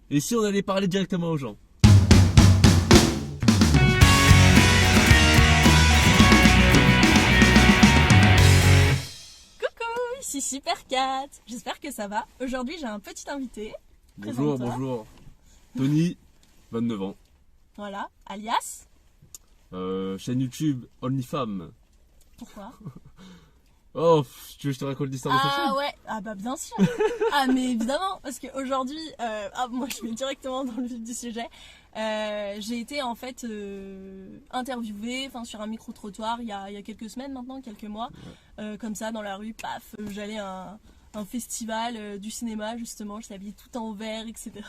Et si on allait parler directement aux gens? Coucou, ici Supercat. J'espère que ça va. Aujourd'hui, j'ai un petit invité. Bonjour, Présente-toi. bonjour. Tony, 29 ans. Voilà, alias. Chaîne YouTube OnlyFam. Pourquoi? Oh, tu veux que je te raconte l'histoire de cette chaîne? Ah ouais, ah bah bien sûr. Ah mais évidemment, parce qu'aujourd'hui, moi je vais directement dans le vif du sujet. J'ai été en fait interviewée sur un micro-trottoir il y a quelques semaines maintenant, quelques mois. Comme ça, dans la rue, paf, j'allais à un festival du cinéma justement, je habillée tout en vert, etc.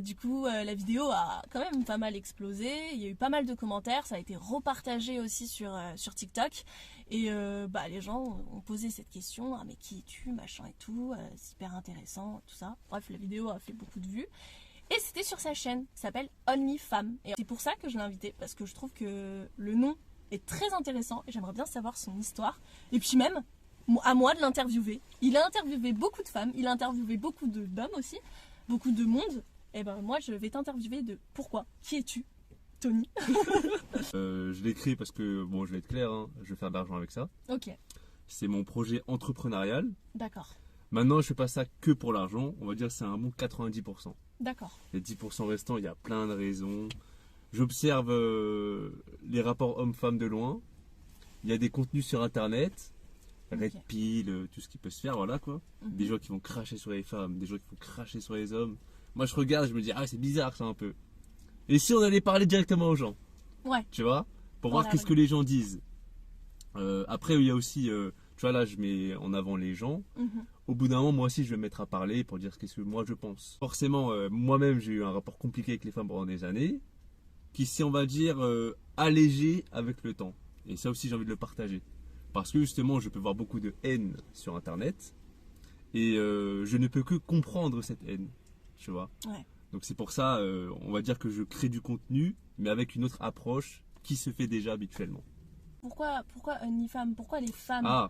Du coup, la vidéo a quand même pas mal explosé. Il y a eu pas mal de commentaires. Ça a été repartagé aussi sur TikTok. Et les gens ont posé cette question. Ah, mais qui es-tu, machin et tout. C'est hyper intéressant, tout ça. Bref, la vidéo a fait beaucoup de vues. Et c'était sur sa chaîne. Ça s'appelle OnlyFam. Et c'est pour ça que je l'ai invité. Parce que je trouve que le nom est très intéressant. Et j'aimerais bien savoir son histoire. Et puis même, à moi de l'interviewer. Il a interviewé beaucoup de femmes. Il a interviewé beaucoup d'hommes aussi. Beaucoup de monde. Et ben moi je vais t'interviewer de pourquoi. Qui es-tu, Tony? Je l'ai créé parce que, bon, je vais être clair, hein, je vais faire de l'argent avec ça. Ok, C'est mon projet entrepreneurial. d'accord, Maintenant, je fais pas ça que pour l'argent. On va dire que c'est un bon 90%. d'accord. Les 10% restants, il y a plein de raisons. J'observe les rapports hommes-femmes de loin. Il y a des contenus sur Internet. Red Ok. Pill, tout ce qui peut se faire, voilà quoi. Mhm. Des gens qui vont cracher sur les femmes, des gens qui vont cracher sur les hommes. Moi, je regarde, je me dis, ah, c'est bizarre ça un peu. Et si on allait parler directement aux gens, Ouais, tu vois, pour Dans voir la qu'est-ce rue. que les gens disent. Après, il y a aussi, tu vois, là, je mets en avant les gens. mhm, Au bout d'un moment, moi aussi, je vais me mettre à parler pour dire qu'est-ce que moi je pense. Forcément, moi-même, j'ai eu un rapport compliqué avec les femmes pendant des années, qui s'est, on va dire, allégé avec le temps. Et ça aussi, j'ai envie de le partager. Parce que justement, je peux voir beaucoup de haine sur Internet, et je ne peux que comprendre cette haine, tu vois. ouais. Donc c'est pour ça, on va dire que je crée du contenu, mais avec une autre approche qui se fait déjà habituellement. Pourquoi OnlyFam? Pourquoi les femmes? Ah,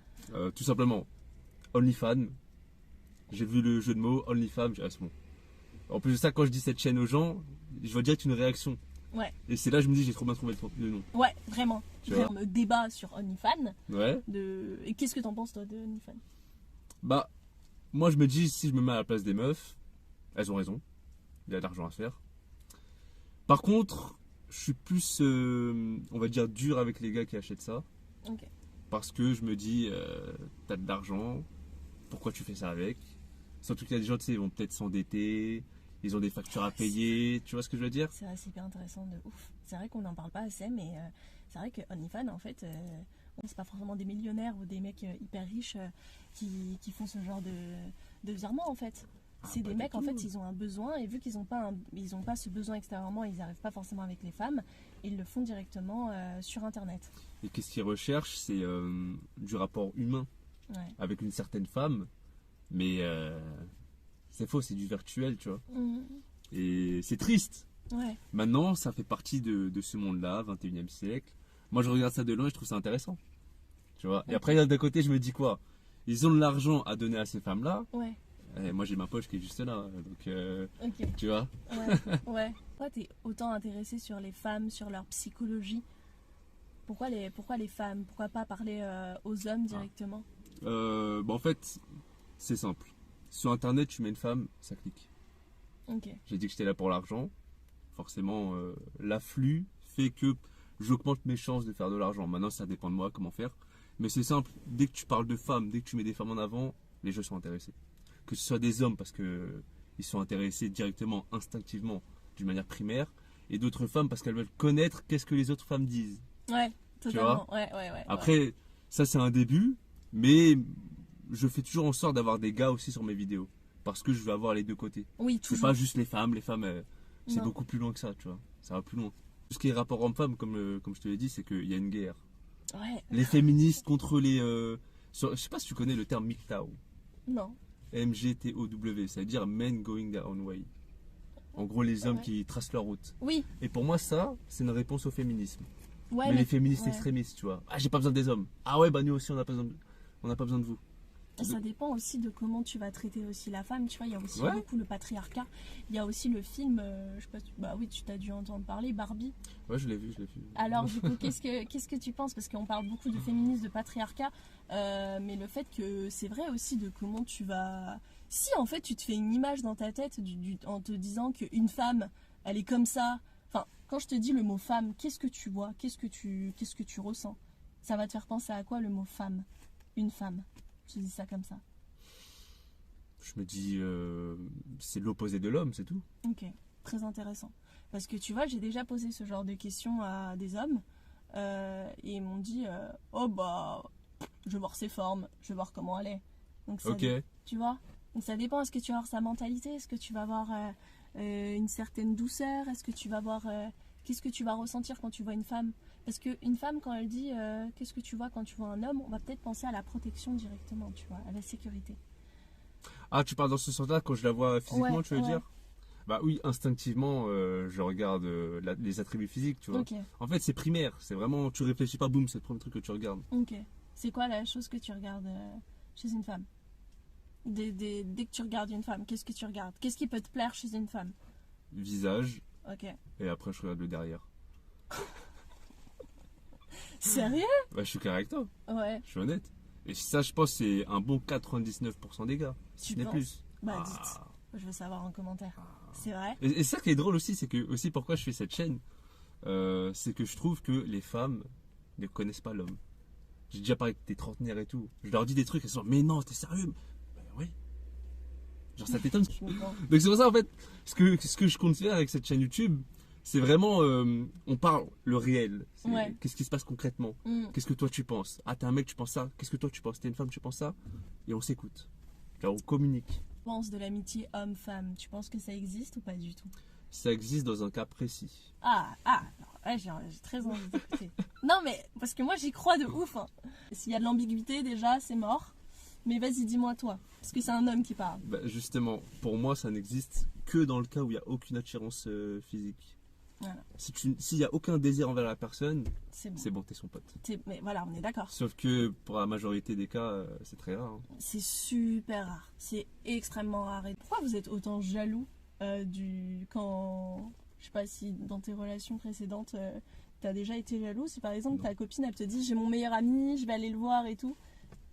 tout simplement, OnlyFan. J'ai vu le jeu de mots, OnlyFam, j'ai dit, ah, c'est bon. En plus de ça, quand je dis cette chaîne aux gens, je vois direct une réaction. Ouais, Et c'est là que je me dis, j'ai trop bien trouvé le nom. ouais, vraiment. Tu vois. Vraiment, débat sur OnlyFan. Ouais. Et qu'est-ce que t'en penses toi de OnlyFan? Bah, moi je me dis, si je me mets à la place des meufs, elles ont raison. Il y a de l'argent à faire. Par contre, je suis plus, on va dire, dur avec les gars qui achètent ça. Ok. Parce que je me dis, t'as de l'argent, pourquoi tu fais ça avec? Surtout qu'il y a des gens, tu sais, ils vont peut-être s'endetter, ils ont des factures à payer, tu vois ce que je veux dire? C'est vrai, c'est hyper intéressant de ouf. C'est vrai qu'on n'en parle pas assez, mais c'est vrai que OnlyFans, en fait, c'est pas forcément des millionnaires ou des mecs hyper riches qui font ce genre de virement, en fait. Ah, C'est pas des du mecs, en tout. fait, ils ont un besoin, et vu qu'ils n'ont pas, ils ont pas ce besoin extérieurement, ils n'arrivent pas forcément avec les femmes, ils le font directement sur Internet. Et qu'est-ce qu'ils recherchent? C'est du rapport humain Ouais. avec une certaine femme, mais c'est faux, c'est du virtuel, tu vois. Mhm. Et c'est triste. Ouais. Maintenant, ça fait partie de ce monde-là, 21e siècle. Moi, je regarde ça de loin et je trouve ça intéressant. Tu vois. Et Ok. après, d'un côté, je me dis quoi? Ils ont de l'argent à donner à ces femmes-là. Ouais. Et moi, j'ai ma poche qui est juste là. Donc, Ok. tu vois. Ouais. Ouais. Pourquoi t'es autant intéressé sur les femmes, sur leur psychologie? Pourquoi les femmes? Pourquoi pas parler aux hommes directement? En fait, c'est simple. Sur Internet, tu mets une femme, ça clique. Ok. J'ai dit que j'étais là pour l'argent. Forcément, l'afflux fait que j'augmente mes chances de faire de l'argent. Maintenant, ça dépend de moi comment faire. Mais c'est simple. Dès que tu parles de femmes, dès que tu mets des femmes en avant, les gens sont intéressés. Que ce soit des hommes parce que ils sont intéressés directement, instinctivement, d'une manière primaire, et d'autres femmes parce qu'elles veulent connaître qu'est-ce que les autres femmes disent. Ouais, vois. totalement. Ouais, ouais, ouais. Après, ça c'est un début, mais je fais toujours en sorte d'avoir des gars aussi sur mes vidéos. Parce que je veux avoir les deux côtés. Oui, C'est toujours. pas juste les femmes, c'est Non. beaucoup plus loin que ça, tu vois. Ça va plus loin. Tout ce qui est rapport homme-femme, comme je te l'ai dit, c'est qu'il y a une guerre. Ouais. Les féministes contre les... je sais pas si tu connais le terme MGTOW. Non. MGTOW, ça veut dire Men Going Their Own Way. En gros, les hommes Ouais. qui tracent leur route. Oui. Et pour moi, ça, c'est une réponse au féminisme. Ouais, mais les féministes ouais. extrémistes, tu vois. Ah, j'ai pas besoin des hommes. Ah ouais, bah nous aussi, on n'a pas besoin de vous. Ça dépend aussi de comment tu vas traiter aussi la femme. Tu vois, il y a aussi Ouais. beaucoup le patriarcat. Il y a aussi le film, je sais pas, bah oui, tu t'as dû entendre parler, Barbie. Ouais, je l'ai vu. Alors du coup, qu'est-ce que tu penses? Parce qu'on parle beaucoup de féminisme, de patriarcat, mais le fait que c'est vrai aussi de comment tu vas... Si en fait tu te fais une image dans ta tête en te disant qu'une femme, elle est comme ça. Enfin, quand je te dis le mot femme, qu'est-ce que tu vois? Qu'est-ce que tu ressens? Ça va te faire penser à quoi le mot femme? Une femme. Je dis ça comme ça. Je me dis, c'est l'opposé de l'homme, c'est tout. Ok, très intéressant. Parce que tu vois, j'ai déjà posé ce genre de questions à des hommes et ils m'ont dit oh bah, je vais voir ses formes, je vais voir comment elle est. Donc ça, Ok. tu vois. Donc ça dépend. Est-ce que tu vas voir sa mentalité? Est-ce que tu vas voir une certaine douceur? Est-ce que tu vas voir qu'est-ce que tu vas ressentir quand tu vois une femme? Parce qu'une femme, quand elle dit qu'est-ce que tu vois quand tu vois un homme, on va peut-être penser à la protection directement, tu vois, à la sécurité. Ah, tu parles dans ce sens-là quand je la vois physiquement, Ouais, tu veux ouais. dire? Bah oui, instinctivement, je regarde les attributs physiques, tu vois. Ok, En fait, c'est primaire, c'est vraiment, tu réfléchis pas, boum, c'est le premier truc que tu regardes. ok. C'est quoi la chose que tu regardes chez une femme? Dès que tu regardes une femme, qu'est-ce que tu regardes? Qu'est-ce qui peut te plaire chez une femme? Visage, Ok. et après je regarde le derrière. Sérieux? Bah, je suis correct avec toi, Ouais. je suis honnête. Et ça, je pense, c'est un bon 99% des gars, si Tu ce n'est penses? plus. Bah Ah. dites. Je veux savoir en commentaire. C'est vrai? Et ça qui est drôle aussi, c'est que, aussi pourquoi je fais cette chaîne, c'est que je trouve que les femmes ne connaissent pas l'homme. J'ai déjà parlé avec des trentenaires et tout. Je leur dis des trucs, elles sont mais non, t'es sérieux? Bah oui. Genre ça t'étonne. Je comprends. Donc c'est pour ça en fait, ce que je compte faire avec cette chaîne YouTube, c'est vraiment, on parle le réel. C'est Ouais. Qu'est-ce qui se passe concrètement? Hmm. Qu'est-ce que toi tu penses? Ah t'es un mec, tu penses ça? Qu'est-ce que toi tu penses? T'es une femme, tu penses ça? Et on s'écoute. Genre on communique. Tu penses de l'amitié homme-femme? Tu penses que ça existe ou pas du tout? Ça existe dans un cas précis. Alors, ouais, j'ai très envie d'écouter. Non, mais parce que moi j'y crois de ouf. Hein. S'il y a de l'ambiguïté, déjà, c'est mort. Mais vas-y, dis-moi toi. Parce que c'est un homme qui parle. Bah, justement, pour moi, ça n'existe que dans le cas où il n'y a aucune attirance physique. Voilà, S'il n'y a aucun désir envers la personne, c'est bon. c'est bon, t'es son pote. Mais voilà, on est d'accord. Sauf que pour la majorité des cas, c'est très rare. Hein. C'est super rare. C'est extrêmement rare. Et pourquoi vous êtes autant jaloux quand. Je sais pas si dans tes relations précédentes, t'as déjà été jaloux. Si par exemple Non. ta copine, elle te dit j'ai mon meilleur ami, je vais aller le voir et tout.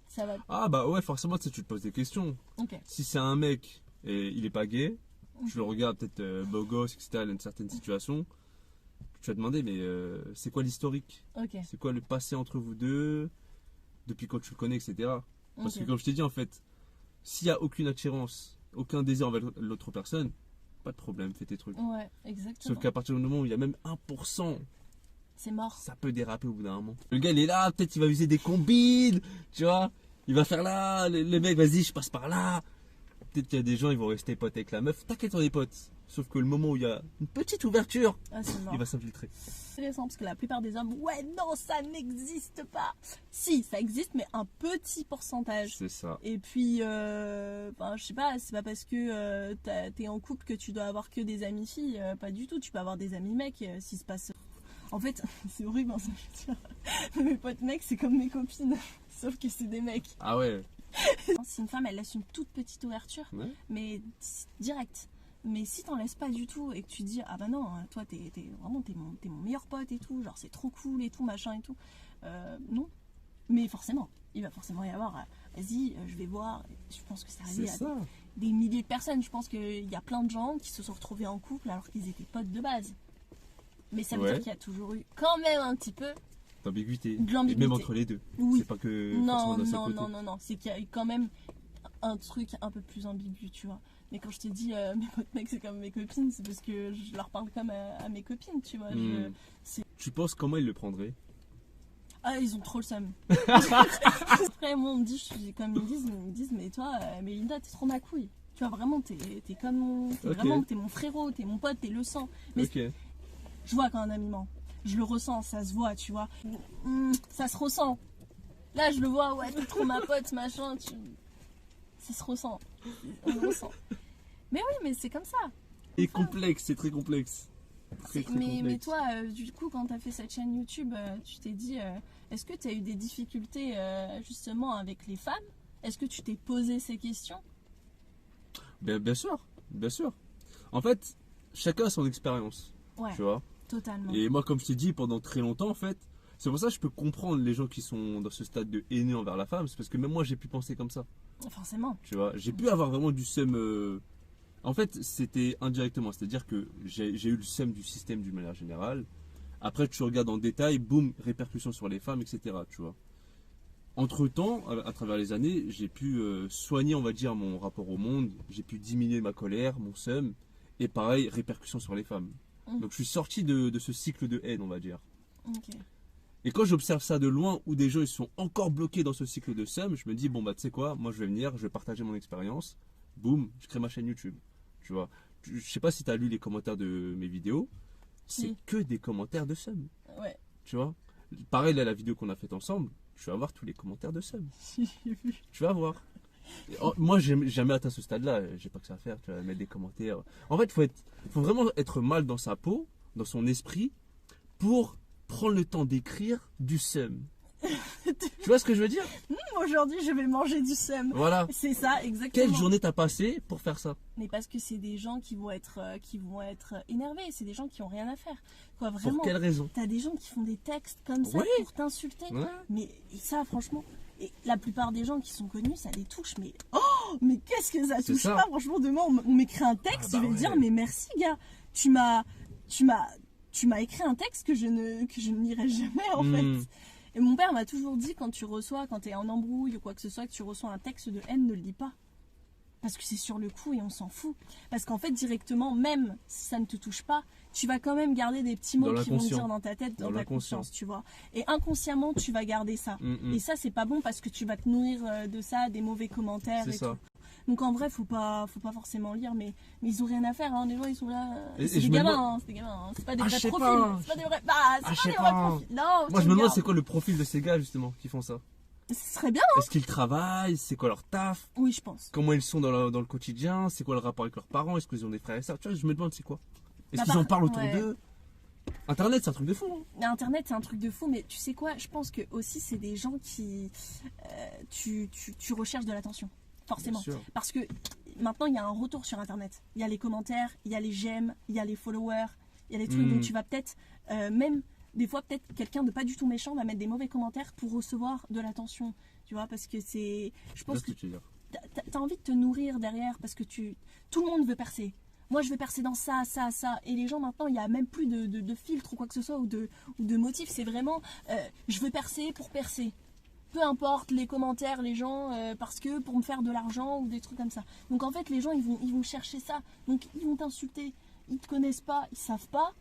Ça va. Ah bah ouais, forcément, tu sais, tu te poses des questions. Ok. Si c'est un mec et il est pas gay, tu le regardes peut-être beau gosse, etc., dans une certaine situation, tu vas te demander, mais c'est quoi l'historique? Ok. C'est quoi le passé entre vous deux? Depuis quand tu le connais, etc. Parce Ok. que comme je t'ai dit, en fait, s'il n'y a aucune attirance, aucun désir envers l'autre personne, pas de problème, fais tes trucs. Ouais, exactement. Sauf qu'à partir du moment où il y a même 1%, C'est mort. ça peut déraper au bout d'un moment. Le gars, il est là, peut-être il va user des combines, tu vois. Il va faire là, le mec, vas-y, je passe par là. Peut-être qu'il y a des gens, ils vont rester potes avec la meuf. T'inquiète, on est potes. Sauf que le moment où il y a une petite ouverture, Ah, c'est mort. il va s'infiltrer. C'est intéressant parce que la plupart des hommes, ouais, non, ça n'existe pas. Si, ça existe, mais un petit pourcentage. C'est ça. Et puis, ben, je sais pas, c'est pas parce que t'es en couple que tu dois avoir que des amis filles, pas du tout. Tu peux avoir des amis mecs s'il se passe. En fait, c'est horrible, hein, ça je veux dire. Mes potes mecs, c'est comme mes copines, sauf que c'est des mecs. Ah ouais. Si une femme, elle laisse une toute petite ouverture, Ouais. mais direct. Mais si t'en laisses pas du tout et que tu dis ah bah non, toi t'es mon meilleur pote et tout, genre c'est trop cool et tout machin et tout, non. Mais forcément, il va forcément y avoir vas-y, je vais voir. Je pense que c'est arrivé C'est à ça. des milliers de personnes. Je pense qu'il y a plein de gens qui se sont retrouvés en couple alors qu'ils étaient potes de base. Mais ça veut Ouais. dire qu'il y a toujours eu quand même un petit peu D'ambiguïté. de Et l'ambiguïté. même entre les deux. Oui. C'est pas que Non, forcément d'un seul non, côté. non, non, non. C'est qu'il y a eu quand même un truc un peu plus ambigu, tu vois. Mais quand je t'ai dit mes potes mecs, c'est comme mes copines, c'est parce que je leur parle comme à mes copines, tu vois. Hmm. Tu penses comment ils le prendraient? Ah, ils ont trop le seum. Après, moi, on me dit, comme ils me disent, mais toi, Mélinda, t'es trop ma couille. Tu vois, vraiment, t'es comme Ok. vraiment, t'es mon frérot, t'es mon pote, t'es le sang. Mais Ok. je vois quand un ami ment. Je le ressens, ça se voit, tu vois. Ça se ressent. Là, je le vois, ouais, t'es trop ma pote, machin. Ça se ressent. On le ressent. Mais oui, mais c'est comme ça. Et complexe, c'est très complexe. Très, très Mais complexe. toi, du coup, quand t'as fait cette chaîne YouTube, tu t'es dit, est-ce que t'as eu des difficultés justement avec les femmes? Est-ce que tu t'es posé ces questions? Bien sûr, bien sûr. En fait, chacun a son expérience, Ouais, tu vois. totalement. Et moi, comme je t'ai dit, pendant très longtemps, en fait, c'est pour ça que je peux comprendre les gens qui sont dans ce stade de haine envers la femme. C'est parce que même moi, j'ai pu penser comme ça, Forcément. tu vois. J'ai pu avoir vraiment du seum. En fait, c'était indirectement. C'est-à-dire que j'ai eu le seum du système d'une manière générale. Après, tu regardes en détail, boum, répercussions sur les femmes, etc., tu vois. Entre-temps, à travers les années, j'ai pu soigner, on va dire, mon rapport au monde. J'ai pu diminuer ma colère, mon seum. Et pareil, répercussions sur les femmes. Donc je suis sorti de ce cycle de haine, on va dire. Ok. Et quand j'observe ça de loin, où des gens ils sont encore bloqués dans ce cycle de seum, je me dis, bon bah tu sais quoi, moi je vais venir, je vais partager mon expérience. Boum, je crée ma chaîne YouTube. Tu vois. Je sais pas si tu as lu les commentaires de mes vidéos. C'est Oui. que des commentaires de seum. Ouais. Tu vois. Pareil, là, la vidéo qu'on a faite ensemble, tu vas voir tous les commentaires de seum. Tu vas voir. Moi, j'ai jamais atteint ce stade-là. J'ai pas que ça à faire. Tu vas mettre des commentaires. En fait, faut vraiment être mal dans sa peau, dans son esprit, pour prendre le temps d'écrire du seum. Tu vois ce que je veux dire? Aujourd'hui, je vais manger du seum. Voilà. C'est ça, exactement. Quelle journée t'as passé pour faire ça? Mais parce que c'est des gens qui vont être énervés. C'est des gens qui ont rien à faire. Quoi, vraiment. Pour quelle raison? T'as des gens qui font des textes comme ça Ouais. pour t'insulter. Ouais. Mais ça, franchement, et la plupart des gens qui sont connus, ça les touche. Mais oh, mais qu'est-ce que ça C'est touche ça. pas? Franchement, demain, on m'écrit un texte, Ah bah je vais ouais. dire, mais merci, gars. Tu m'as écrit un texte que je ne lirai jamais, en Hmm. fait. Et mon père m'a toujours dit, quand t'es en embrouille ou quoi que ce soit, que tu reçois un texte de haine, ne le lis pas. Parce que c'est sur le coup et on s'en fout. Parce qu'en fait, directement, même si ça ne te touche pas, tu vas quand même garder des petits mots Dans qui vont l'inconscient. dire dans ta tête, dans Dans ta l'inconscient. conscience, tu vois. Et inconsciemment, tu vas garder ça. Mm. Et ça, c'est pas bon parce que tu vas te nourrir de ça, des mauvais commentaires C'est et ça. tout. Donc en vrai, faut pas forcément lire, mais ils ont rien à faire, hein. Les gens, ils sont là. Et C'est je des me gamins, demande- hein. C'est des gamins, hein. C'est pas des Ah, vrais je sais profils. pas. C'est pas des vrais. Bah, c'est Ah, pas je sais des vrais pas. profils. Non, Moi, tu je me demande regardes. c'est quoi le profil de ces gars, justement, qui font ça. Ce serait bien. Est-ce qu'ils travaillent? C'est quoi leur taf? Oui, je pense. Comment ils sont dans le quotidien? C'est quoi le rapport avec leurs parents? Est-ce qu'ils ont des frères et sœurs? Tu vois, je me demande c'est quoi. Est-ce Bah, qu'ils en parlent autour ouais. d'eux? Internet, c'est un truc de fou. Hein. Mais Internet, c'est un truc de fou, mais tu sais quoi? Je pense que aussi, c'est des gens qui. Tu recherches de l'attention. Forcément. Bien sûr. Parce que maintenant, il y a un retour sur Internet. Il y a les commentaires, il y a les j'aime, il y a les followers, il y a les trucs. Mm. Donc tu vas peut-être, même des fois, peut-être quelqu'un de pas du tout méchant va mettre des mauvais commentaires pour recevoir de l'attention. Tu vois, parce que c'est. Je Je pense sais que ce que tu veux dire. t'as envie de te nourrir derrière parce que tout le monde veut percer. Moi, je vais percer dans ça, ça, ça. Et les gens, maintenant, il n'y a même plus de filtre ou quoi que ce soit ou de motif. C'est vraiment, je veux percer pour percer. Peu importe les commentaires, les gens, parce que pour me faire de l'argent ou des trucs comme ça. Donc, en fait, les gens, ils vont chercher ça. Donc, ils vont t'insulter. Ils te connaissent pas, ils savent pas.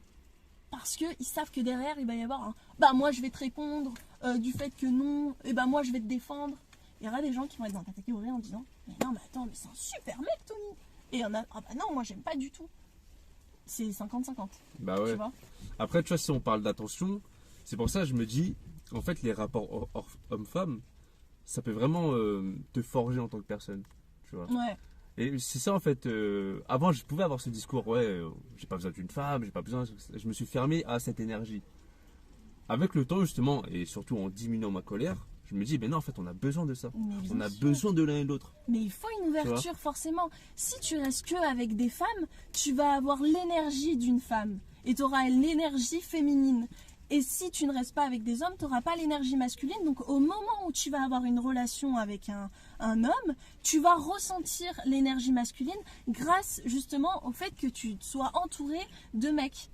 Parce qu'ils savent que derrière, il va y avoir un. Bah, moi, je vais te répondre du fait que non. Et bah, moi, je vais te défendre. Il y aura des gens qui vont être dans ta catégorie en disant mais non, mais attends, mais c'est un super mec, Tony. Et il y en a, ah bah non, moi j'aime pas du tout. C'est 50-50, Bah tu ouais. vois. Après, tu vois, si on parle d'attention, c'est pour ça que je me dis, en fait, les rapports homme-femme, ça peut vraiment te forger en tant que personne. Tu vois. Ouais, Et c'est ça, en fait. Avant, je pouvais avoir ce discours, ouais, j'ai pas besoin d'une femme, j'ai pas besoin. Je me suis fermé à cette énergie. Avec le temps, justement, et surtout en diminuant ma colère, je me dis, ben non, en fait, on a besoin de ça. mais bien On a sûr. besoin de l'un et de l'autre. Mais il faut une ouverture, forcément. Si tu restes que avec des femmes, tu vas avoir l'énergie d'une femme. Et tu auras l'énergie féminine. Et si tu ne restes pas avec des hommes, tu n'auras pas l'énergie masculine. Donc au moment où tu vas avoir une relation avec un homme, tu vas ressentir l'énergie masculine grâce justement au fait que tu sois entouré de mecs.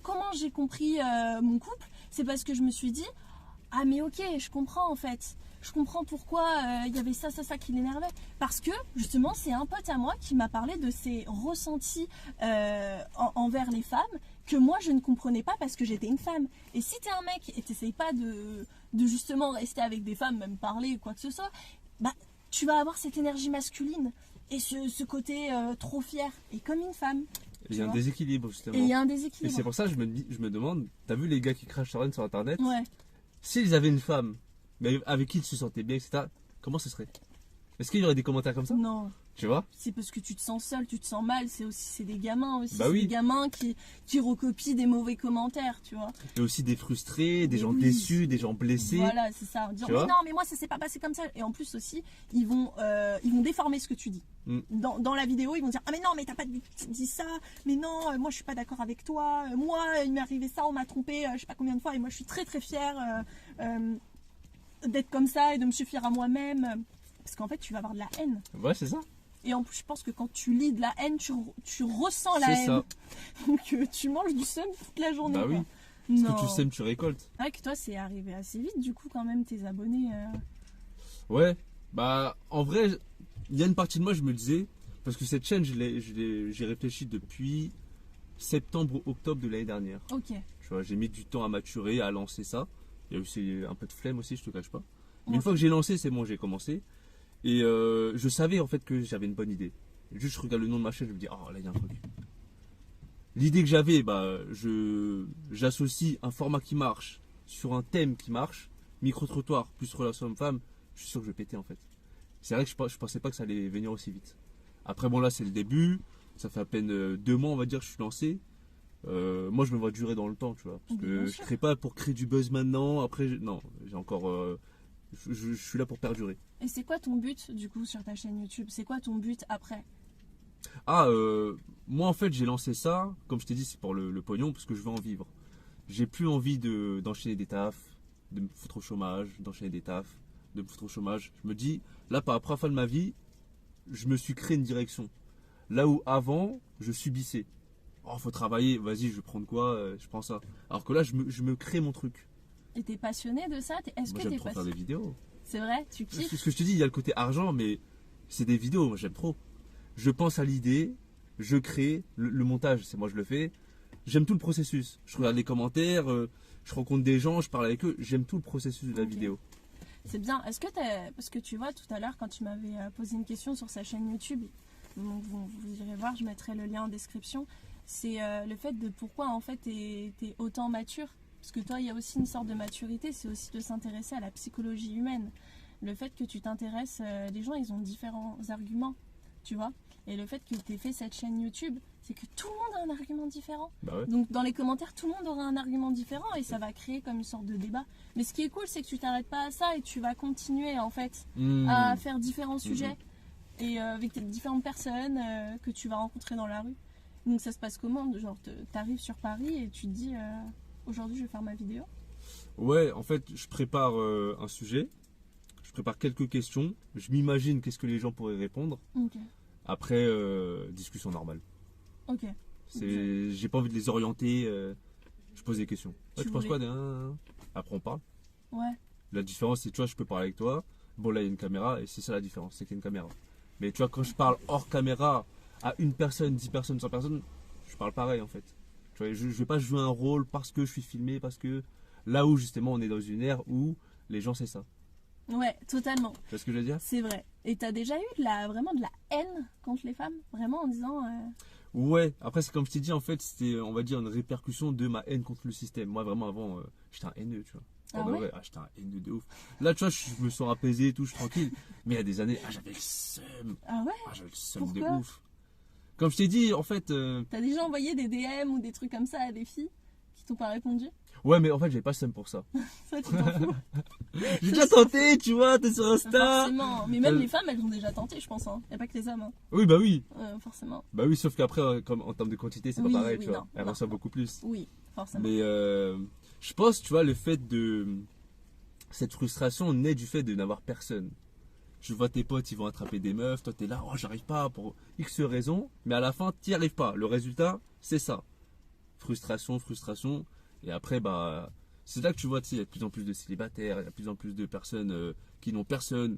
Comment j'ai compris mon couple? C'est parce que je me suis dit, ah mais ok, je comprends en fait. Je comprends pourquoi il y avait ça qui l'énervait. Parce que justement, c'est un pote à moi qui m'a parlé de ses ressentis envers les femmes que moi je ne comprenais pas parce que j'étais une femme. Et si t'es un mec et t'essayes pas de justement rester avec des femmes, même parler ou quoi que ce soit, bah tu vas avoir cette énergie masculine et ce côté trop fier et comme une femme. Il y a un vois. déséquilibre, justement. Et il y a un Et déséquilibre. c'est pour ça que je me demande, t'as vu les gars qui crachent sur Internet? Ouais. S'ils avaient une femme, mais avec qui ils se sentaient bien, etc., comment ce serait? Est-ce qu'il y aurait des commentaires comme ça? Non. Tu vois? C'est parce que tu te sens seul, tu te sens mal. C'est des gamins aussi. Bah c'est oui. des gamins qui recopient des mauvais commentaires, tu vois. Et aussi des frustrés, des Mais gens oui. déçus, des gens blessés. Voilà, c'est ça. Dire, Tu mais vois non, mais moi ça s'est pas passé comme ça. Et en plus aussi, ils vont déformer ce que tu dis. Mm. Dans la vidéo, ils vont dire, ah mais non, mais t'as pas dit ça. Mais non, moi je suis pas d'accord avec toi. Moi, il m'est arrivé ça, on m'a trompé, je sais pas combien de fois. Et moi je suis très très fière d'être comme ça et de me suffire à moi-même. Parce qu'en fait, tu vas avoir de la haine. Ouais, c'est ça. Et en plus, je pense que quand tu lis de la haine, tu ressens la C'est haine. ça. Donc tu manges du seum toute la journée. Bah oui. quoi. Ce Non. que tu sèmes, tu récoltes. C'est vrai que toi, c'est arrivé assez vite, du coup, quand même, tes abonnés. Ouais. Bah, en vrai, il y a une partie de moi, je me disais, parce que cette chaîne, j'ai réfléchi depuis septembre, octobre de l'année dernière. Ok. Tu vois, j'ai mis du temps à maturer, à lancer ça. Il y a eu un peu de flemme aussi, je te cache pas. Mais Ouais. une fois que j'ai lancé, c'est bon, j'ai commencé. Et je savais en fait que j'avais une bonne idée. Juste, je regarde le nom de ma chaîne, je me dis, oh là, il y a un truc. L'idée que j'avais, bah, j'associe un format qui marche sur un thème qui marche, micro-trottoir plus relation homme-femme, je suis sûr que je vais péter en fait. C'est vrai que je pensais pas que ça allait venir aussi vite. Après, bon, là, c'est le début. Ça fait à peine 2 mois, on va dire, que je suis lancé. Moi, je me vois durer dans le temps, tu vois. Parce Bien que je sûr. crée pas pour créer du buzz maintenant. Après, non, j'ai encore. Je suis là pour perdurer. Et c'est quoi ton but, du coup, sur ta chaîne YouTube? C'est quoi ton but après? Ah, moi, en fait, j'ai lancé ça, comme je t'ai dit, c'est pour le pognon, parce que je veux en vivre. J'ai plus envie d'enchaîner des tafs, de me foutre au chômage, d'enchaîner des tafs, de me foutre au chômage. Je me dis, là, par la première fois de ma vie, je me suis créé une direction. Là où avant, je subissais. Oh, faut travailler, vas-y, je vais prendre quoi, je prends ça. Alors que là, je me crée mon truc. Et t'es passionné de ça? Est-ce Moi, que j'aime t'es trop faire passionné? des vidéos. C'est vrai? Tu C'est kiffes? ce que je te dis, il y a le côté argent, mais c'est des vidéos, moi, j'aime trop. Je pense à l'idée, je crée, le montage, c'est moi, je le fais. J'aime tout le processus. Je regarde les commentaires, je rencontre des gens, je parle avec eux. J'aime tout le processus de la Ok. vidéo. C'est bien. Est-ce que parce que tu vois, tout à l'heure, quand tu m'avais posé une question sur sa chaîne YouTube, donc vous irez voir, je mettrai le lien en description, c'est le fait de pourquoi, en fait, t'es autant mature. Parce que toi, il y a aussi une sorte de maturité, c'est aussi de s'intéresser à la psychologie humaine. Le fait que tu t'intéresses, les gens, ils ont différents arguments, tu vois. Et le fait que tu aies fait cette chaîne YouTube, c'est que tout le monde a un argument différent. Bah ouais. Donc dans les commentaires, tout le monde aura un argument différent et ça va créer comme une sorte de débat. Mais ce qui est cool, c'est que tu t'arrêtes pas à ça et tu vas continuer en fait à faire différents sujets et avec tes différentes personnes que tu vas rencontrer dans la rue. Donc ça se passe comment? Genre t'arrives sur Paris et tu te dis aujourd'hui je vais faire ma vidéo. Ouais, en fait, je prépare un sujet, je prépare quelques questions, je m'imagine qu'est-ce que les gens pourraient répondre. Ok. Après, discussion normale. Ok. J'ai pas envie de les orienter, je pose des questions. Tu Tu penses quoi voulais- Après, on parle. Ouais. La différence, c'est, tu vois, je peux parler avec toi. Bon, là, il y a une caméra, et c'est ça la différence, c'est qu'il y a une caméra. Mais tu vois, quand je parle hors caméra à une personne, 10 personnes, 100 personnes, je parle pareil, en fait. Tu vois, je vais pas jouer un rôle parce que je suis filmé, parce que là où, justement, on est dans une ère où les gens, c'est ça. Ouais, totalement. Tu vois ce que je veux dire? C'est vrai. Et t'as déjà eu vraiment de la haine contre les femmes? Vraiment en disant... Ouais, après, c'est comme je t'ai dit, en fait, c'était, on va dire, une répercussion de ma haine contre le système. Moi, vraiment, avant, j'étais un haineux, tu vois. Ah Pour de ouais vrai, j'étais un haineux de ouf. Là, tu vois, je me sens apaisé et tout, je suis tranquille. Mais il y a des années, j'avais le seum. Ah ouais? J'avais le seum de Pourquoi ouf. Comme je t'ai dit, en fait, T'as déjà envoyé des DM ou des trucs comme ça à des filles qui t'ont pas répondu? ouais, mais en fait, j'avais pas le seum pour ça. Ça, tu t'en fous. J'ai déjà tenté, tu vois, t'es sur Insta. Forcément. Mais même les femmes, elles ont déjà tenté, je pense. Hein. Y a pas que les hommes. Hein. Oui, bah oui. Forcément. Bah oui, sauf qu'après, comme en termes de quantité, c'est Oui, pas pareil, oui, tu vois. non, Elle non, reçoit non. beaucoup plus. Oui, forcément. Mais je pense, tu vois, le fait de. Cette frustration naît du fait de n'avoir personne. Je vois tes potes, ils vont attraper des meufs, toi t'es là, oh j'arrive pas pour X raisons, mais à la fin t'y arrives pas. Le résultat, c'est ça. Frustration, frustration. Et après, bah, c'est là que tu vois, tu sais, il y a de plus en plus de célibataires, il y a de plus en plus de personnes qui n'ont personne.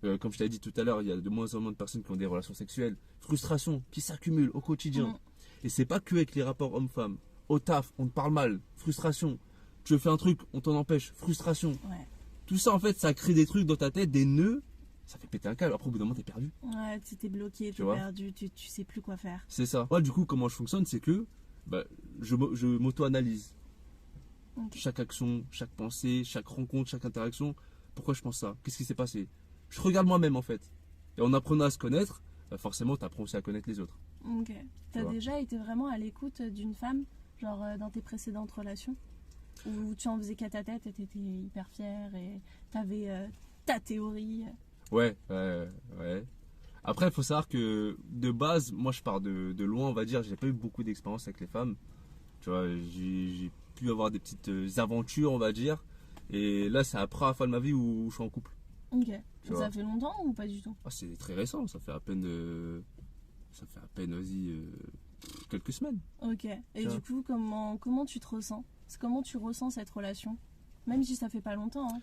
Comme je t'avais dit tout à l'heure, il y a de moins en moins de personnes qui ont des relations sexuelles. Frustration qui s'accumule au quotidien. Mm. Et c'est pas que avec les rapports hommes-femmes. Au taf, on te parle mal. Frustration. Tu veux faire un truc, on t'en empêche. Frustration. Ouais. Tout ça, en fait, ça crée des trucs dans ta tête, des nœuds. Ça fait péter un câble. Après, au bout d'un moment, t'es perdu. Ouais, t'es bloqué, t'es vois perdu, tu sais plus quoi faire. C'est ça. Moi, du coup, comment je fonctionne, c'est que bah, je m'auto-analyse. Ok. Chaque action, chaque pensée, chaque rencontre, chaque interaction. Pourquoi je pense ça? Qu'est-ce qui s'est passé? Je regarde moi-même, en fait. Et en apprenant à se connaître, forcément, tu apprends aussi à connaître les autres. Ok. T'as vois. déjà été vraiment à l'écoute d'une femme, genre dans tes précédentes relations, où tu en faisais qu'à ta tête et t'étais hyper fière et t'avais ta théorie. Ouais, ouais, ouais. Après, il faut savoir que de base, moi je pars de loin, on va dire. J'ai pas eu beaucoup d'expérience avec les femmes. Tu vois, j'ai pu avoir des petites aventures, on va dire. Et là, c'est la première fois de ma vie où je suis en couple. Ok. Tu Ça vois. fait longtemps ou pas du tout? Ah, c'est très récent, ça fait à peine, vas-y, quelques semaines. Ok. Et vois. du coup, comment tu te ressens? Comment tu ressens cette relation? Même si ça fait pas longtemps. Hein.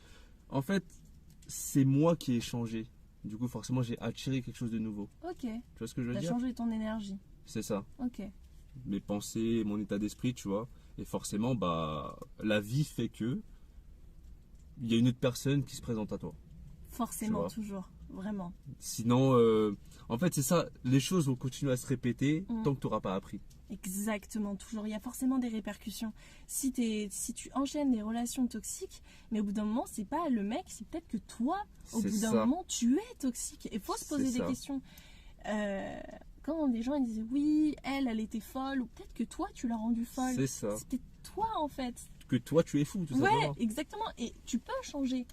En fait, c'est moi qui ai changé. Du coup, forcément, j'ai attiré quelque chose de nouveau. Ok. Tu vois ce que je veux T'as dire? changé ton énergie. C'est ça. Ok. Mes pensées, mon état d'esprit, tu vois. Et forcément, bah, la vie fait que il y a une autre personne qui se présente à toi. Forcément, vois. toujours. Vraiment. Sinon, en fait, c'est ça. Les choses vont continuer à se répéter tant que tu n'auras pas appris. Exactement, toujours. Il y a forcément des répercussions. Si tu enchaînes des relations toxiques, mais au bout d'un moment, c'est pas le mec, c'est peut-être que toi, au C'est bout d'un ça. moment, tu es toxique. Et il faut se poser C'est des ça. questions. Quand des gens ils disaient oui, elle était folle, ou peut-être que toi, tu l'as rendue folle. C'est ça. C'était toi, en fait. Que toi, tu es fou, tout Ouais, simplement. exactement. Et tu peux changer.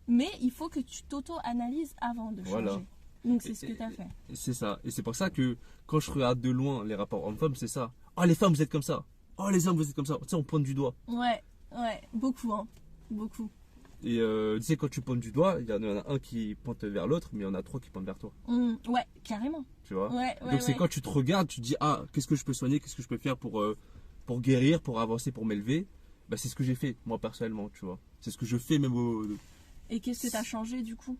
Mais il faut que tu t'auto-analyses avant de changer. Voilà. Donc c'est ce que tu as fait. C'est ça. Et c'est pour ça que quand je regarde de loin les rapports hommes-femmes, c'est ça. Oh, les femmes, vous êtes comme ça. Oh, les hommes, vous êtes comme ça. Tu sais, on pointe du doigt. Ouais, beaucoup, hein. Beaucoup. Et tu sais, quand tu pointes du doigt, il y en a un qui pointe vers l'autre, mais il y en a trois qui pointent vers toi. Ouais, carrément. Tu vois. Ouais, Donc c'est quand tu te regardes, tu te dis, ah, qu'est-ce que je peux soigner, qu'est-ce que je peux faire pour guérir, pour avancer, pour m'élever. Bah, c'est ce que j'ai fait, moi, personnellement, tu vois. C'est ce que je fais même Et qu'est-ce que tu as changé du coup?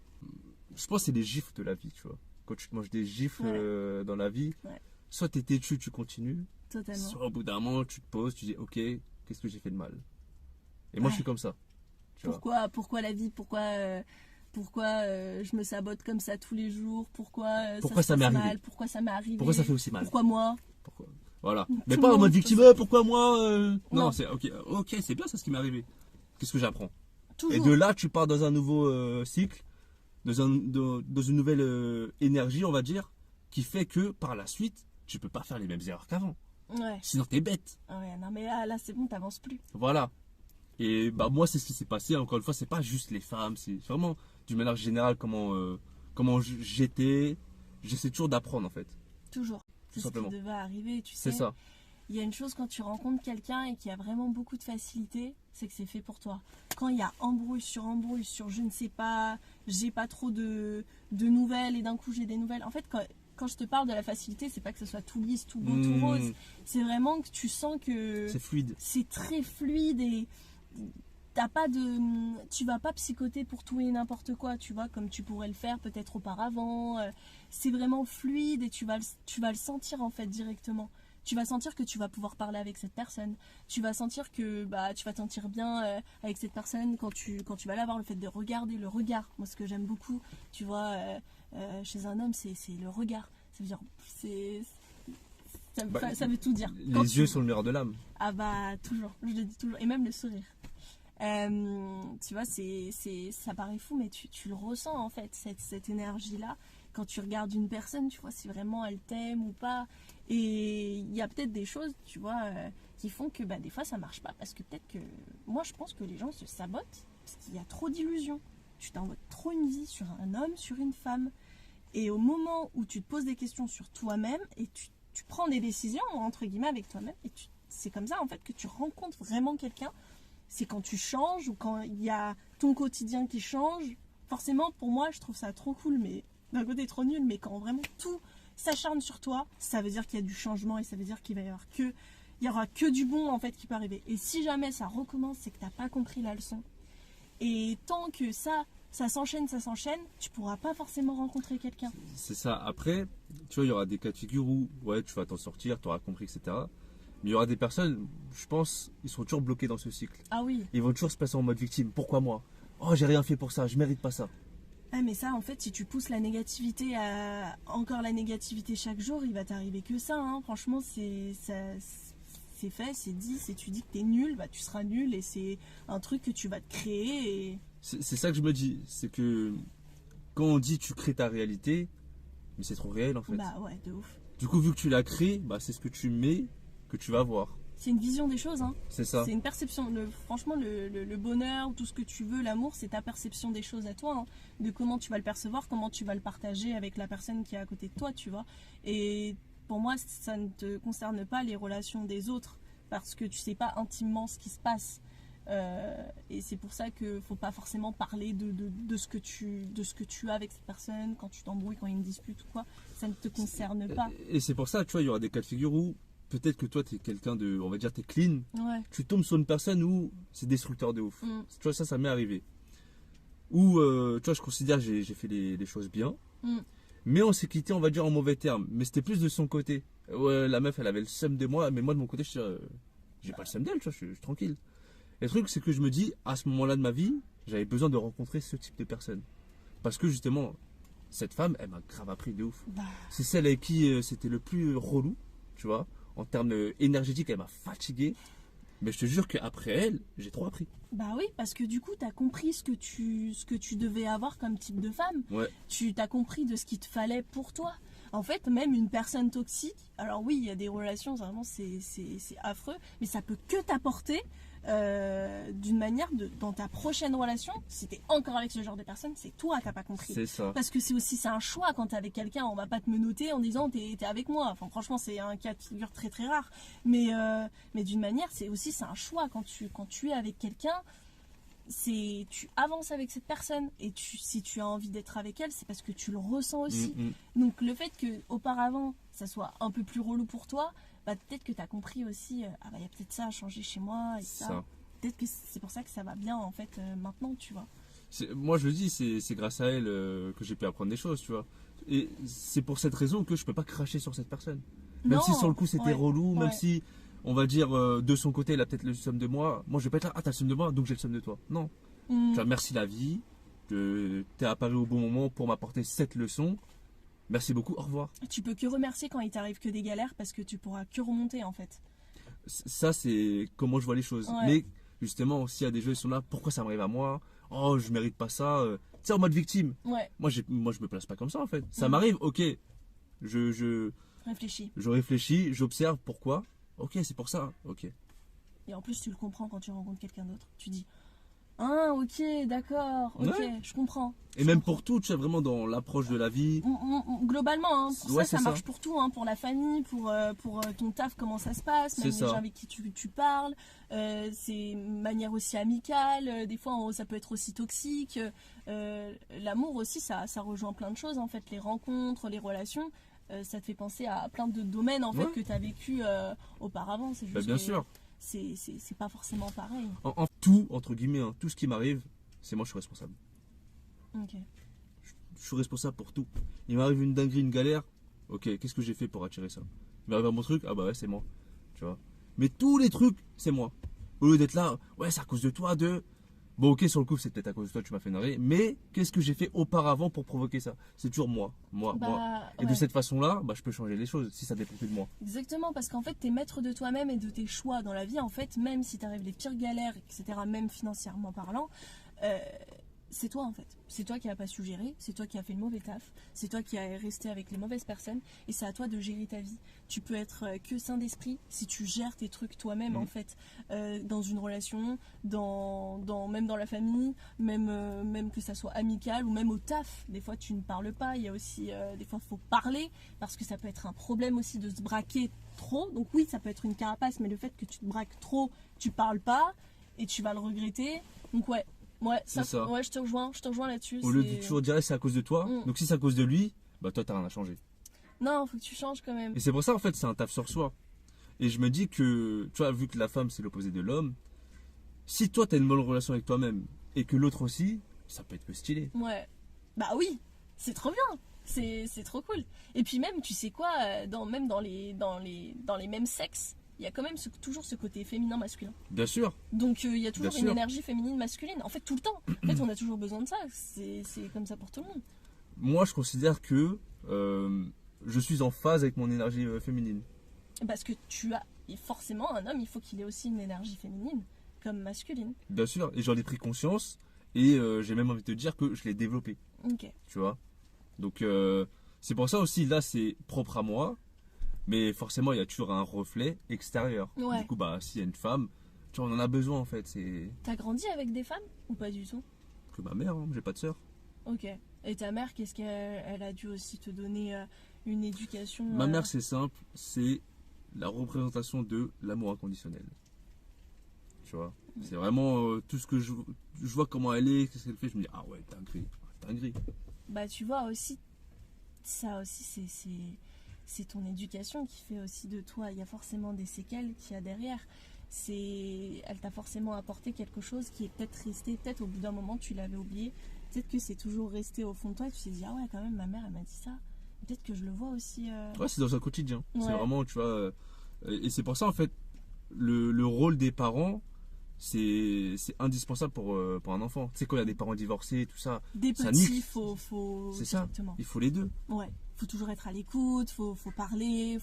Je pense que c'est les gifles de la vie, tu vois. Quand tu te manges des gifles dans la vie, Ouais. soit tu es têtu, tu continues, Totalement. soit au bout d'un moment, tu te poses, tu dis, ok, qu'est-ce que j'ai fait de mal. Et moi, je suis comme ça. Tu vois. Pourquoi la vie? Pourquoi je me sabote comme ça tous les jours? Pourquoi Pourquoi ça se m'est passe arrivé? mal? Pourquoi ça m'est arrivé? Pourquoi ça fait aussi mal? Pourquoi moi? Pourquoi Voilà. Tout Mais le pas en monde mode peut victime, pourquoi moi Non, Non. c'est ok, c'est bien ça ce qui m'est arrivé. Qu'est-ce que j'apprends? Toujours. Et de là, tu pars dans un nouveau cycle, dans une nouvelle énergie, on va dire, qui fait que par la suite, tu peux pas faire les mêmes erreurs qu'avant. Ouais. Sinon, t'es bête. Ouais, non mais là c'est bon, t'avances plus. Voilà. Et bah moi, c'est ce qui s'est passé. Encore une fois, c'est pas juste les femmes, c'est vraiment d'une manière générale comment j'étais. J'essaie toujours d'apprendre en fait. Toujours. C'est ce qui simplement. devait arriver, tu C'est sais. ça. Il y a une chose quand tu rencontres quelqu'un et qui a vraiment beaucoup de facilité, c'est que c'est fait pour toi. Quand il y a embrouille sur je ne sais pas, j'ai pas trop de nouvelles et d'un coup j'ai des nouvelles. En fait, quand je te parle de la facilité, c'est pas que ce soit tout lisse, tout beau, tout rose. C'est vraiment que tu sens que C'est fluide. c'est très fluide et tu vas pas psychoter pour tout et n'importe quoi, tu vois, comme tu pourrais le faire peut-être auparavant. C'est vraiment fluide et tu vas le sentir en fait directement. Tu vas sentir que tu vas pouvoir parler avec cette personne. Tu vas sentir que tu vas te sentir bien avec cette personne quand tu vas l'avoir. Le fait de regarder le regard. Moi, ce que j'aime beaucoup, tu vois, chez un homme, c'est le regard. Ça veut dire, ça veut tout dire. Les yeux sont le miroir de l'âme. Ah bah toujours, je le dis toujours. Et même le sourire. Tu vois, ça paraît fou, mais tu le ressens en fait, cette énergie-là. Quand tu regardes une personne, tu vois si vraiment elle t'aime ou pas. Et il y a peut-être des choses, tu vois, qui font que des fois ça marche pas. Parce que peut-être que. Moi, je pense que les gens se sabotent parce qu'il y a trop d'illusions. Tu t'envoies trop une vie sur un homme, sur une femme. Et au moment où tu te poses des questions sur toi-même et tu prends des décisions, entre guillemets, avec toi-même, et c'est comme ça en fait que tu rencontres vraiment quelqu'un. C'est quand tu changes ou quand il y a ton quotidien qui change. Forcément, pour moi, je trouve ça trop cool, mais d'un côté trop nul. Mais quand vraiment tout s'acharne sur toi, ça veut dire qu'il y a du changement et ça veut dire qu'il va y aura que du bon en fait qui peut arriver. Et si jamais ça recommence, c'est que t'as pas compris la leçon. Et tant que ça s'enchaîne, tu pourras pas forcément rencontrer quelqu'un. C'est ça. Après, tu vois, il y aura des cas de figure où ouais, tu vas t'en sortir, tu auras compris, etc. Mais il y aura des personnes, je pense, ils sont toujours bloqués dans ce cycle. Ah oui. Ils vont toujours se passer en mode victime. Pourquoi moi? Oh, j'ai rien fait pour ça, je mérite pas ça. Ah mais ça, en fait, si tu pousses la négativité à encore la négativité chaque jour, il va t'arriver que ça. Hein. Franchement, c'est fait, c'est dit. Si tu dis que t'es nul, tu seras nul et c'est un truc que tu vas te créer. Et... C'est ça que je me dis. C'est que quand on dit tu crées ta réalité, Mais c'est trop réel en fait. Bah ouais, de ouf. Du coup, vu que tu l'as créé, bah, c'est ce que tu mets que tu vas voir. C'est une vision des choses, hein. C'est ça. C'est une perception. Franchement, le bonheur, ou tout ce que tu veux, l'amour, c'est ta perception des choses à toi, hein. De comment tu vas le percevoir, comment tu vas le partager avec la personne qui est à côté de toi, tu vois. Et pour moi, ça ne te concerne pas les relations des autres, parce que tu sais pas intimement ce qui se passe. Et c'est pour ça qu'il ne faut pas forcément parler de ce que tu as avec cette personne, quand tu t'embrouilles, quand il y a une dispute ou quoi. Ça ne te concerne pas. Et c'est pour ça, tu vois, il y aura des cas de figure où peut-être que toi, tu es quelqu'un de, on va dire, tu es clean. Ouais. Tu tombes sur une personne où c'est destructeur de ouf. Mm. Tu vois, ça m'est arrivé. Où, tu vois, je considère que j'ai fait les choses bien. Mm. Mais on s'est quitté, on va dire, en mauvais termes. Mais c'était plus de son côté. Ouais, la meuf, elle avait le seum de moi, mais moi, de mon côté, j'ai pas le seum d'elle, tu vois, je suis tranquille. Et le truc, c'est que je me dis, à ce moment-là de ma vie, j'avais besoin de rencontrer ce type de personne. Parce que justement, cette femme, elle m'a grave appris de ouf. Bah, C'est celle avec qui c'était le plus relou, tu vois. En termes énergétiques, elle m'a fatigué. Mais je te jure qu'après elle, j'ai trop appris. bah oui, parce que du coup, tu as compris ce que tu devais avoir comme type de femme. Ouais, Tu t'as compris de ce qu'il te fallait pour toi. En fait, même une personne toxique, alors oui, il y a des relations, vraiment, c'est affreux, mais ça peut que t'apporter d'une manière dans ta prochaine relation. Si t'es encore avec ce genre de personne, c'est toi, t'as pas compris. c'est ça. Parce que c'est un choix quand t'es avec quelqu'un, on va pas te menotter en disant t'es avec moi. Enfin, franchement, c'est un cas de figure très très rare. Mais d'une manière, c'est un choix quand tu es avec quelqu'un. Tu avances avec cette personne et si tu as envie d'être avec elle, c'est parce que tu le ressens aussi. Donc le fait que auparavant ça soit un peu plus relou pour toi, bah, peut-être que tu as compris aussi, ah bah il y a peut-être ça à changer chez moi et ça. Peut-être que c'est pour ça que ça va bien en fait maintenant, tu vois. Moi, je le dis, c'est grâce à elle que j'ai pu apprendre des choses, tu vois. Et c'est pour cette raison que je peux pas cracher sur cette personne. Même Non, si sur le coup c'était ouais, relou, même ouais. si, on va dire, de son côté, elle a peut-être le seum de moi. Moi, je vais pas être là, ah, t'as le seum de moi, donc j'ai le seum de toi. Non. Mm. Tu vois, merci la vie, que t'es apparu au bon moment pour m'apporter cette leçon. Merci beaucoup, au revoir. Tu peux que remercier quand il t'arrive que des galères parce que tu pourras que remonter en fait. Ça, c'est comment je vois les choses. Ouais. Mais justement, s'il y a des jeux qui sont là, pourquoi ça m'arrive à moi? Oh, je mérite pas ça. Tu sais, en mode victime. Ouais, Moi, je me place pas comme ça en fait. Ça Mhm. m'arrive, ok. Je réfléchis. réfléchis, j'observe pourquoi. Ok, c'est pour ça. Ok. Et en plus, tu le comprends quand tu rencontres quelqu'un d'autre. Tu dis, ah ok, d'accord, ok, Ouais. je comprends. Et même pour tout, tu sais, vraiment dans l'approche de la vie. Globalement, hein, pour Ouais, ça c'est marche ça. pour tout, hein, pour la famille, pour ton taf, comment ça se passe, même les C'est ça. gens avec qui tu parles. C'est une manière aussi amicale, des fois ça peut être aussi toxique. L'amour aussi, ça rejoint plein de choses en fait, les rencontres, les relations. Ça te fait penser à plein de domaines en fait Ouais. que tu as vécu auparavant. C'est Bah, juste bien que sûr. c'est pas forcément pareil. En tout, entre guillemets, hein, tout ce qui m'arrive, c'est moi, je suis responsable. Ok. Je suis responsable pour tout. Il m'arrive une dinguerie, une galère. Ok, qu'est-ce que j'ai fait pour attirer ça? Il m'arrive un bon truc, ah bah ouais, c'est moi. Tu vois. Mais tous les trucs, c'est moi. Au lieu d'être là, ouais, c'est à cause de toi, Bon, ok, sur le coup, c'est peut-être à cause de toi, tu m'as fait narrer. Mais qu'est-ce que j'ai fait auparavant pour provoquer ça? C'est toujours moi. Moi. Et de Ouais. cette façon-là, bah, je peux changer les choses si ça dépend plus de moi. Exactement, parce qu'en fait, t'es maître de toi-même et de tes choix dans la vie. En fait, même si t'arrives les pires galères, etc., même financièrement parlant, c'est toi en fait. C'est toi qui n'as pas su gérer, c'est toi qui as fait le mauvais taf, c'est toi qui as resté avec les mauvaises personnes, et c'est à toi de gérer ta vie. Tu peux être que sain d'esprit si tu gères tes trucs toi-même en fait, dans une relation, même dans la famille, même que ça soit amical ou même au taf. Des fois, tu ne parles pas. Il y a aussi des fois, il faut parler parce que ça peut être un problème aussi de se braquer trop. Donc oui, ça peut être une carapace, mais le fait que tu te braques trop, tu parles pas et tu vas le regretter. Donc ouais, C'est ça. ouais, je te rejoins là-dessus. Au lieu de toujours dire, c'est à cause de toi. Mm. Donc si c'est à cause de lui, bah toi, t'as rien à changer. Non, faut que tu changes quand même. Et c'est pour ça, en fait, c'est un taf sur soi. Et je me dis que, tu vois, vu que la femme, c'est l'opposé de l'homme, si toi, t'as une bonne relation avec toi-même et que l'autre aussi, ça peut être que stylé. Ouais, bah oui, c'est trop bien. C'est trop cool. Et puis même, tu sais quoi, même dans les mêmes sexes, il y a quand même toujours ce côté féminin-masculin. Bien sûr. Donc il y a toujours Bien une sûr. énergie féminine-masculine. En fait, tout le temps. En fait, on a toujours besoin de ça. C'est comme ça pour tout le monde. Moi, je considère que je suis en phase avec mon énergie féminine. Parce que et forcément, un homme, il faut qu'il ait aussi une énergie féminine comme masculine. Bien sûr. Et j'en ai pris conscience. Et j'ai même envie de te dire que je l'ai développé. Ok. Tu vois. Donc, C'est pour ça aussi, là, c'est propre à moi. Mais forcément, il y a toujours un reflet extérieur. Ouais. Du coup, bah, s'il y a une femme, tu vois, on en a besoin en fait. C'est T'as grandi avec des femmes ou pas du tout? que ma mère, hein, j'ai pas de sœur. Ok. Et ta mère, qu'est-ce qu'elle a dû aussi te donner une éducation Ma mère, c'est simple, c'est la représentation de l'amour inconditionnel. Tu vois, c'est vraiment tout ce que je vois comment elle est, qu'est-ce qu'elle fait, je me dis, ah ouais, dinguerie, dinguerie. Bah tu vois aussi, ça aussi c'est ton éducation qui fait aussi de toi. Il y a forcément des séquelles qu'il y a derrière. Elle t'a forcément apporté quelque chose qui est peut-être resté, peut-être au bout d'un moment tu l'avais oublié, peut-être que c'est toujours resté au fond de toi et tu t'es dit ah ouais quand même ma mère elle m'a dit ça, peut-être que je le vois aussi. Ouais, c'est dans un quotidien. Ouais. C'est vraiment, tu vois, et c'est pour ça en fait, le rôle des parents, c'est indispensable pour un enfant. Tu sais, quand il y a des parents divorcés, tout ça, Des ça petits, nique. faut C'est ça, exactement. il faut les deux. Ouais, faut toujours être à l'écoute, faut parler,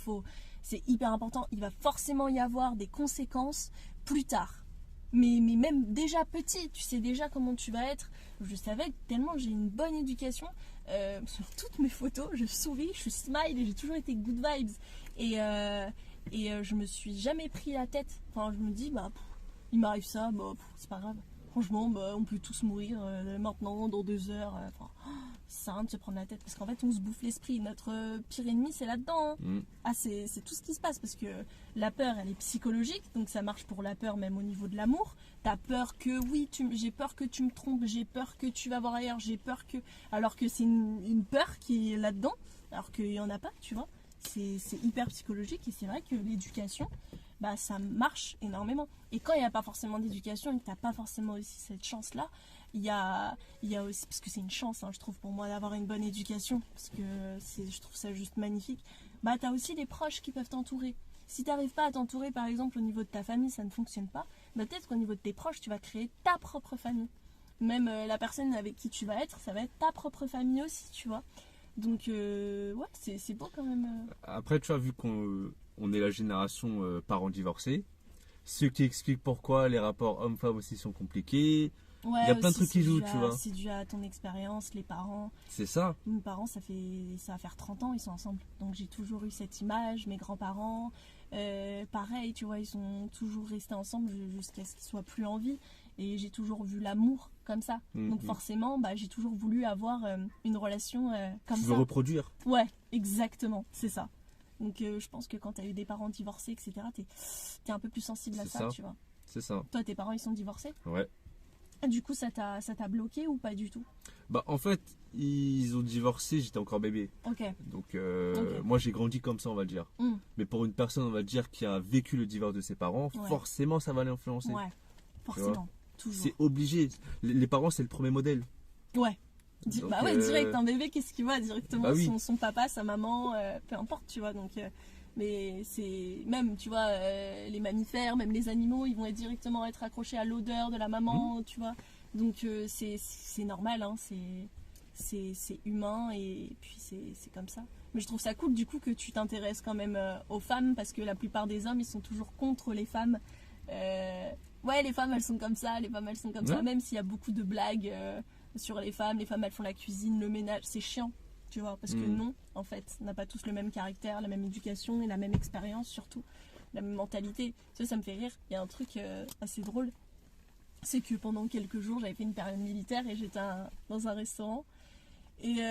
c'est hyper important. Il va forcément y avoir des conséquences plus tard. Mais même déjà petit, tu sais déjà comment tu vas être. Je savais tellement j'ai une bonne éducation. Sur toutes mes photos, je souris, je suis smile et j'ai toujours été good vibes. Et je me suis jamais pris la tête. Enfin, je me dis, bah, il m'arrive ça, bah, c'est pas grave. Franchement, bah, on peut tous mourir maintenant, dans 2 heures. Enfin, c'est rien de se prendre la tête parce qu'en fait on se bouffe l'esprit. Notre pire ennemi c'est là-dedans. Hein. Ah, c'est tout ce qui se passe parce que la peur elle est psychologique, donc ça marche pour la peur même au niveau de l'amour. T'as peur que oui, j'ai peur que tu me trompes, j'ai peur que tu vas voir ailleurs, j'ai peur que. Alors que c'est une peur qui est là-dedans, alors qu'il n'y en a pas, tu vois. C'est hyper psychologique et c'est vrai que l'éducation, bah, ça marche énormément. Et quand il n'y a pas forcément d'éducation et que tu n'as pas forcément aussi cette chance-là, il y a aussi, parce que c'est une chance, hein, je trouve, pour moi, d'avoir une bonne éducation, parce que je trouve ça juste magnifique, bah, tu as aussi des proches qui peuvent t'entourer. Si tu n'arrives pas à t'entourer, par exemple, au niveau de ta famille, ça ne fonctionne pas, bah, peut-être qu'au niveau de tes proches, tu vas créer ta propre famille. Même la personne avec qui tu vas être, ça va être ta propre famille aussi, tu vois. Donc, ouais, c'est beau quand même. Après, tu vois, vu qu'on est la génération parents divorcés, ce qui explique pourquoi les rapports hommes-femmes aussi sont compliqués. Ouais, il y a plein de aussi, trucs qui jouent, tu vois. C'est dû à ton expérience, les parents. C'est ça. Mes parents, ça va faire 30 ans, ils sont ensemble. Donc j'ai toujours eu cette image, mes grands-parents, pareil, tu vois, ils sont toujours restés ensemble jusqu'à ce qu'ils soient plus en vie. Et j'ai toujours vu l'amour comme ça. Donc forcément, bah, j'ai toujours voulu avoir une relation comme ça. Tu veux reproduire. Ouais, exactement, c'est ça. Donc je pense que quand tu as eu des parents divorcés, etc., t'es un peu plus sensible à ça, tu vois. C'est ça. Toi, tes parents, ils sont divorcés? Ouais. Du coup, ça t'a bloqué ou pas du tout? Bah, en fait, ils ont divorcé, j'étais encore bébé. Ok. Donc, moi, j'ai grandi comme ça, on va dire. Mais pour une personne, on va dire, qui a vécu le divorce de ses parents, forcément, ça va l'influencer. Ouais, forcément. Toujours. C'est obligé. Les parents, c'est le premier modèle. Ouais. Donc, bah ouais, direct, un bébé, qu'est-ce qu'il voit directement? Bah oui. Son papa, sa maman, peu importe, tu vois. Donc, mais c'est même, tu vois, les mammifères, même les animaux, ils vont directement être accrochés à l'odeur de la maman, tu vois. Donc, c'est normal, hein, c'est humain et puis c'est comme ça. Mais je trouve ça cool, du coup, que tu t'intéresses quand même aux femmes parce que la plupart des hommes, ils sont toujours contre les femmes. Ouais, les femmes elles sont comme ça, les femmes elles sont comme ça, même s'il y a beaucoup de blagues sur les femmes elles font la cuisine, le ménage, c'est chiant, tu vois, parce que non, en fait, on n'a pas tous le même caractère, la même éducation et la même expérience, surtout, la même mentalité. Tu sais, ça me fait rire, il y a un truc assez drôle, c'est que pendant quelques jours, j'avais fait une période militaire et j'étais dans un restaurant et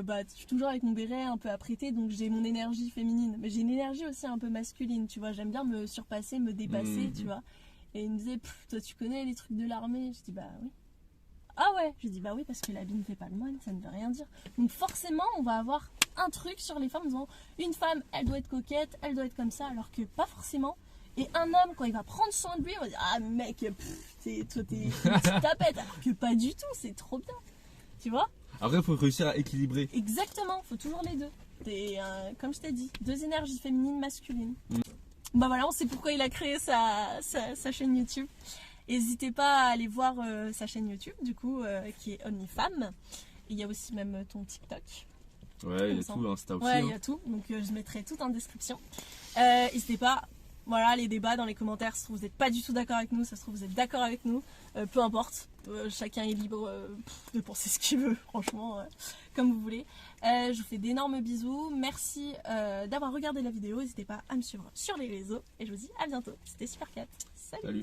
bah, je suis toujours avec mon béret un peu apprêté, donc j'ai mon énergie féminine. Mais j'ai une énergie aussi un peu masculine, tu vois. J'aime bien me surpasser, me dépasser, tu vois. Et il me disait, toi tu connais les trucs de l'armée? Je dis, bah oui. Ah ouais? Je dis, bah oui, parce que l'habit ne fait pas le moine, ça ne veut rien dire. Donc forcément, on va avoir un truc sur les femmes en disant, une femme, elle doit être coquette, elle doit être comme ça, alors que pas forcément. Et un homme, quand il va prendre soin de lui, on va dire, ah mec, toi t'es une petite tapette, alors que pas du tout, c'est trop bien. Tu vois? Après, il faut réussir à équilibrer. Exactement, il faut toujours les deux. Comme je t'ai dit, 2 énergies féminines, masculines. Bah voilà, on sait pourquoi il a créé sa chaîne YouTube. N'hésitez pas à aller voir sa chaîne YouTube, du coup, qui est OnlyFemme. Il y a aussi même ton TikTok. Ouais, il y a tout, Insta aussi. Ouais, il y a tout, donc je mettrai tout en description. N'hésitez pas voilà, les débats dans les commentaires, ça se trouve vous n'êtes pas du tout d'accord avec nous, ça se trouve vous êtes d'accord avec nous, peu importe, chacun est libre de penser ce qu'il veut, franchement, comme vous voulez. Je vous fais d'énormes bisous, merci d'avoir regardé la vidéo, n'hésitez pas à me suivre sur les réseaux et je vous dis à bientôt, c'était Super Cat, salut.